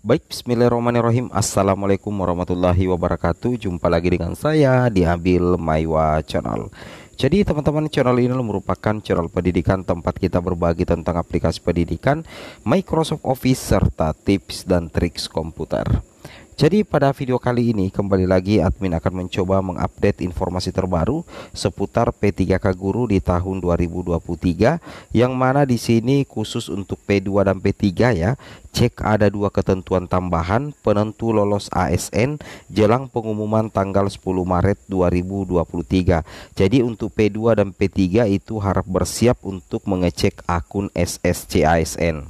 Baik, bismillahirrahmanirrahim. Assalamualaikum warahmatullahi wabarakatuh. Jumpa lagi dengan saya di Abil Maiwa Channel. Jadi teman-teman, channel ini merupakan channel pendidikan tempat kita berbagi tentang aplikasi pendidikan, Microsoft Office, serta tips dan triks komputer. Jadi pada video kali ini kembali lagi admin akan mencoba mengupdate informasi terbaru seputar P3K Guru di tahun 2023, yang mana di sini khusus untuk P2 dan P3 ya. Cek ada dua ketentuan tambahan penentu lolos ASN jelang pengumuman tanggal 10 Maret 2023. Jadi untuk P2 dan P3 itu harap bersiap untuk mengecek akun SSC ASN.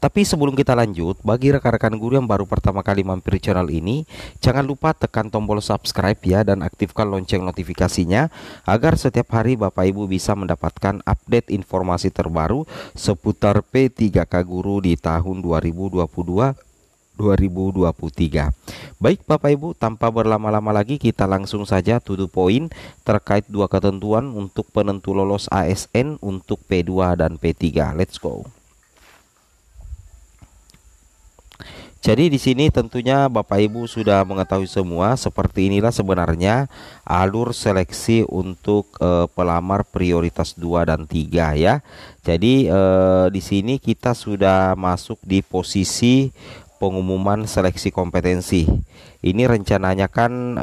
Tapi sebelum kita lanjut, bagi rekan-rekan guru yang baru pertama kali mampir channel ini, jangan lupa tekan tombol subscribe ya, dan aktifkan lonceng notifikasinya agar setiap hari Bapak Ibu bisa mendapatkan update informasi terbaru seputar P3K Guru di tahun 2023. Baik Bapak Ibu, tanpa berlama-lama lagi kita langsung saja to the point terkait dua ketentuan untuk penentu lolos ASN untuk P2 dan P3. Let's go. Jadi di sini tentunya Bapak Ibu sudah mengetahui semua, seperti inilah sebenarnya alur seleksi untuk pelamar prioritas 2 dan 3 ya. Jadi di sini kita sudah masuk di posisi pengumuman seleksi kompetensi. Ini rencananya kan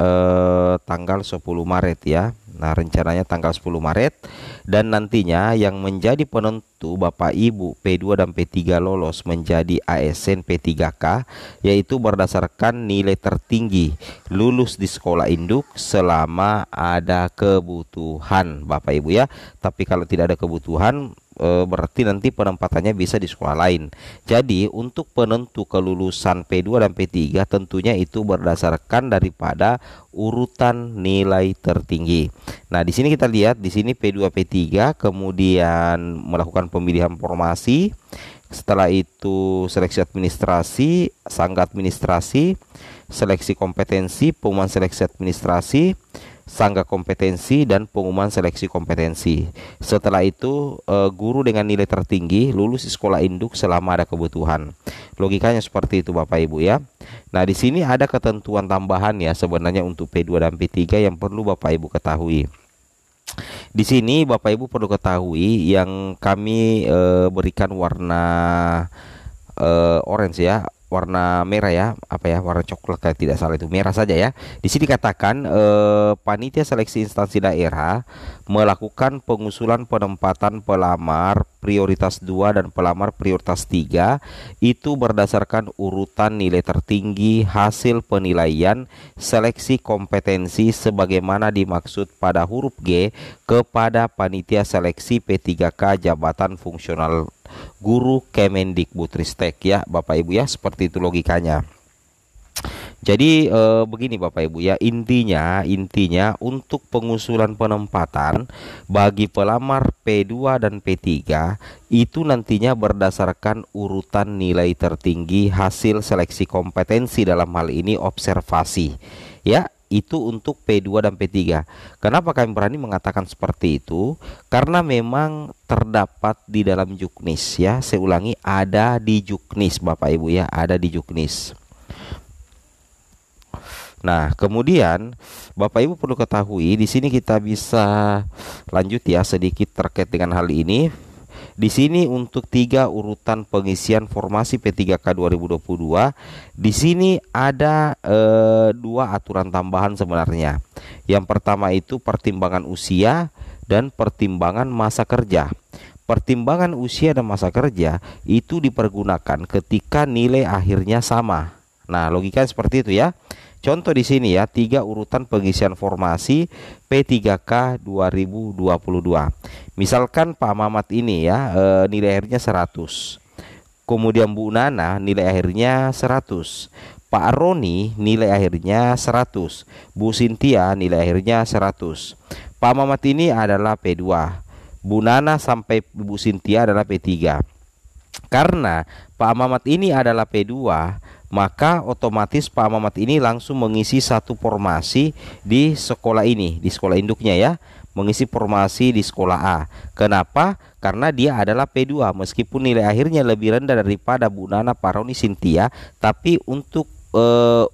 tanggal 10 Maret ya. Nah, rencananya tanggal 10 Maret, dan nantinya yang menjadi penentu Bapak Ibu P2 dan P3 lolos menjadi ASN P3K yaitu berdasarkan nilai tertinggi lulus di sekolah induk selama ada kebutuhan Bapak Ibu ya. Tapi kalau tidak ada kebutuhan berarti nanti penempatannya bisa di sekolah lain. Jadi untuk penentu kelulusan P2 dan P3 tentunya itu berdasarkan daripada urutan nilai tertinggi. Nah, di sini kita lihat di sini P2 P3 kemudian melakukan pemilihan formasi. Setelah itu seleksi administrasi, sangga administrasi, seleksi kompetensi, pengumuman seleksi administrasi, sangga kompetensi, dan pengumuman seleksi kompetensi. Setelah itu guru dengan nilai tertinggi lulus di sekolah induk selama ada kebutuhan. Logikanya seperti itu Bapak Ibu ya. Nah, di sini ada ketentuan tambahan ya sebenarnya untuk P2 dan P3 yang perlu Bapak Ibu ketahui. Di sini Bapak Ibu perlu ketahui yang kami berikan warna orange ya, warna merah ya, apa ya, warna coklat kalau tidak salah itu merah saja ya. Di sini dikatakan panitia seleksi instansi daerah melakukan pengusulan penempatan pelamar prioritas 2 dan pelamar prioritas 3 itu berdasarkan urutan nilai tertinggi hasil penilaian seleksi kompetensi sebagaimana dimaksud pada huruf G kepada panitia seleksi P3K jabatan fungsional guru Kemendikbudristek ya Bapak Ibu ya, seperti itu logikanya. Jadi begini Bapak Ibu ya, intinya untuk pengusulan penempatan bagi pelamar P2 dan P3 itu nantinya berdasarkan urutan nilai tertinggi hasil seleksi kompetensi, dalam hal ini observasi ya. Itu untuk P2 dan P3. Kenapa kami berani mengatakan seperti itu? Karena memang terdapat di dalam Juknis ya. Saya ulangi, ada di Juknis Bapak Ibu ya, ada di Juknis. Nah, kemudian Bapak Ibu perlu ketahui di sini kita bisa lanjut ya sedikit terkait dengan hal ini. Di sini untuk 3 urutan pengisian formasi P3K 2022, di sini ada 2 aturan tambahan sebenarnya. Yang pertama itu pertimbangan usia dan pertimbangan masa kerja. Pertimbangan usia dan masa kerja itu dipergunakan ketika nilai akhirnya sama. Nah, logika seperti itu ya. Contoh di sini ya, 3 urutan pengisian formasi P3K 2022. Misalkan Pak Mamat ini ya nilai akhirnya 100. Kemudian Bu Nana nilai akhirnya 100. Pak Roni nilai akhirnya 100. Bu Sintia nilai akhirnya 100. Pak Mamat ini adalah P2. Bu Nana sampai Bu Sintia adalah P3. Karena Pak Mamat ini adalah P2, maka otomatis Pak Mamat ini langsung mengisi satu formasi di sekolah ini, di sekolah induknya ya, mengisi formasi di sekolah A. Kenapa? Karena dia adalah P2 meskipun nilai akhirnya lebih rendah daripada Bu Nana, Pak Roni, Cynthia, tapi untuk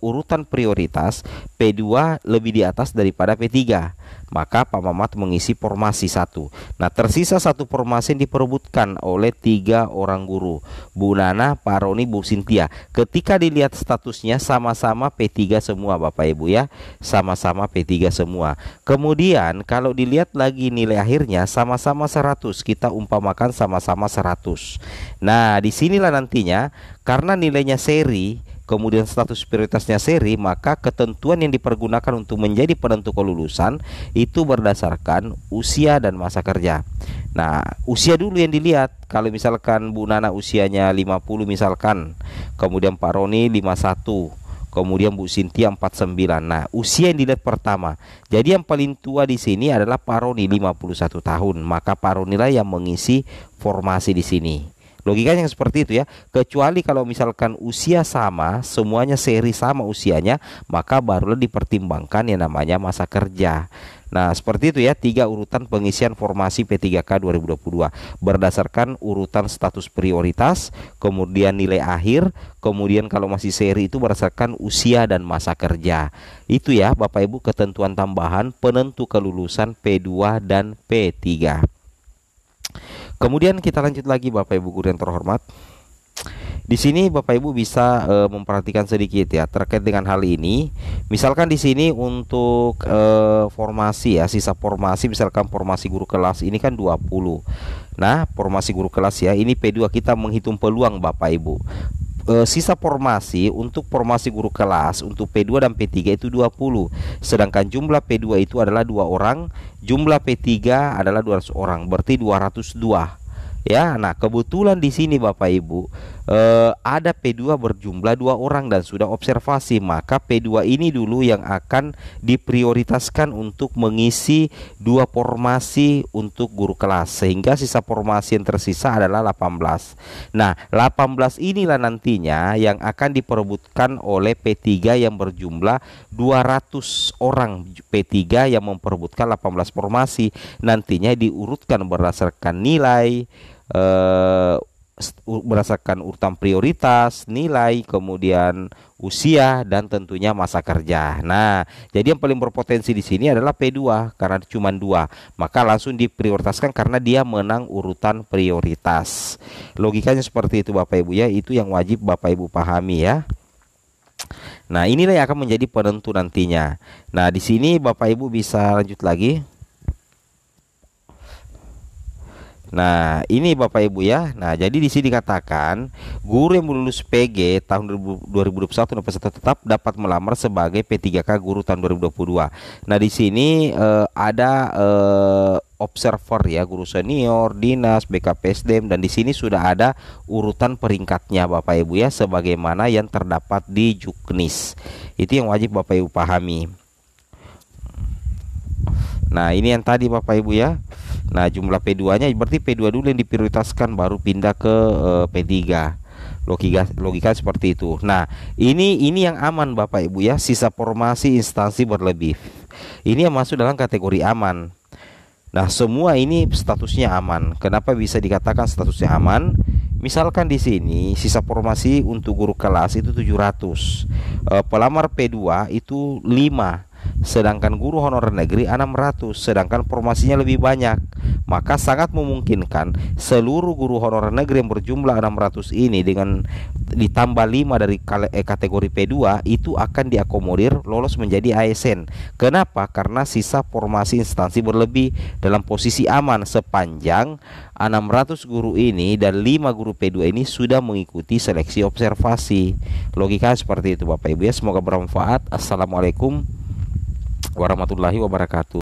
urutan prioritas P2 lebih di atas daripada P3. Maka Pak Mamat mengisi formasi 1. Nah, tersisa satu formasi yang diperebutkan oleh 3 orang guru, Bu Nana, Pak Roni, Bu Cynthia. Ketika dilihat statusnya sama-sama P3 semua Bapak Ibu ya, sama-sama P3 semua. Kemudian kalau dilihat lagi nilai akhirnya sama-sama 100, kita umpamakan sama-sama 100. Nah, disinilah nantinya karena nilainya seri, kemudian status prioritasnya seri, maka ketentuan yang dipergunakan untuk menjadi penentu kelulusan itu berdasarkan usia dan masa kerja. Nah, usia dulu yang dilihat. Kalau misalkan Bu Nana usianya 50 misalkan, kemudian Pak Roni 51, kemudian Bu Cynthia 49. Nah, usia yang dilihat pertama. Jadi yang paling tua di sini adalah Pak Roni 51 tahun, maka Pak Roni lah yang mengisi formasi di sini. Logikanya seperti itu ya. Kecuali kalau misalkan usia sama, semuanya seri sama usianya, maka barulah dipertimbangkan yang namanya masa kerja. Nah, seperti itu ya, 3 urutan pengisian formasi P3K 2022 berdasarkan urutan status prioritas, kemudian nilai akhir, kemudian kalau masih seri itu berdasarkan usia dan masa kerja. Itu ya Bapak Ibu ketentuan tambahan penentu kelulusan P2 dan P3. Kemudian kita lanjut lagi Bapak Ibu guru yang terhormat. Di sini Bapak Ibu bisa memperhatikan sedikit ya terkait dengan hal ini. Misalkan di sini untuk formasi ya, sisa formasi misalkan formasi guru kelas ini kan 20. Nah, formasi guru kelas ya, ini P2 kita menghitung peluang Bapak Ibu. Sisa formasi untuk formasi guru kelas untuk P2 dan P3 itu 20. Sedangkan jumlah P2 itu adalah 2 orang, jumlah P3 adalah 200 orang, berarti 202. Ya, nah kebetulan di sini Bapak Ibu ada P2 berjumlah 2 orang dan sudah observasi, maka P2 ini dulu yang akan diprioritaskan untuk mengisi 2 formasi untuk guru kelas, sehingga sisa formasi yang tersisa adalah 18. Nah, 18 inilah nantinya yang akan diperebutkan oleh P3 yang berjumlah 200 orang. P3 yang memperebutkan 18 formasi nantinya diurutkan berdasarkan nilai, berdasarkan urutan prioritas, nilai, kemudian usia dan tentunya masa kerja. Nah, jadi yang paling berpotensi di sini adalah P2 karena cuma 2, maka langsung diprioritaskan karena dia menang urutan prioritas. Logikanya seperti itu Bapak Ibu ya, itu yang wajib Bapak Ibu pahami ya. Nah, inilah yang akan menjadi penentu nantinya. Nah, di sini Bapak Ibu bisa lanjut lagi. Nah, ini Bapak Ibu ya. Nah, jadi di sini dikatakan guru yang lulus PG tahun 2021 dan peserta tetap dapat melamar sebagai P3K guru tahun 2022. Nah, di sini ada observer ya, guru senior, dinas, BKPSDM, dan di sini sudah ada urutan peringkatnya Bapak Ibu ya, sebagaimana yang terdapat di Juknis. Itu yang wajib Bapak Ibu pahami. Nah, ini yang tadi Bapak Ibu ya. Nah, jumlah P2-nya berarti P2 dulu yang diprioritaskan baru pindah ke P3. Logika seperti itu. Nah, ini yang aman Bapak Ibu ya, sisa formasi instansi berlebih. Ini yang masuk dalam kategori aman. Nah, semua ini statusnya aman. Kenapa bisa dikatakan statusnya aman? Misalkan di sini sisa formasi untuk guru kelas itu 700. Pelamar P2 itu 5. Sedangkan guru honorer negeri 600, sedangkan formasinya lebih banyak. Maka sangat memungkinkan seluruh guru honorer negeri yang berjumlah 600 ini dengan ditambah 5 dari kategori P2 itu akan diakomodir lolos menjadi ASN. Kenapa? Karena sisa formasi instansi berlebih dalam posisi aman sepanjang 600 guru ini dan 5 guru P2 ini sudah mengikuti seleksi observasi. Logika seperti itu Bapak Ibu ya. Semoga bermanfaat. Assalamualaikum warahmatullahi wabarakatuh.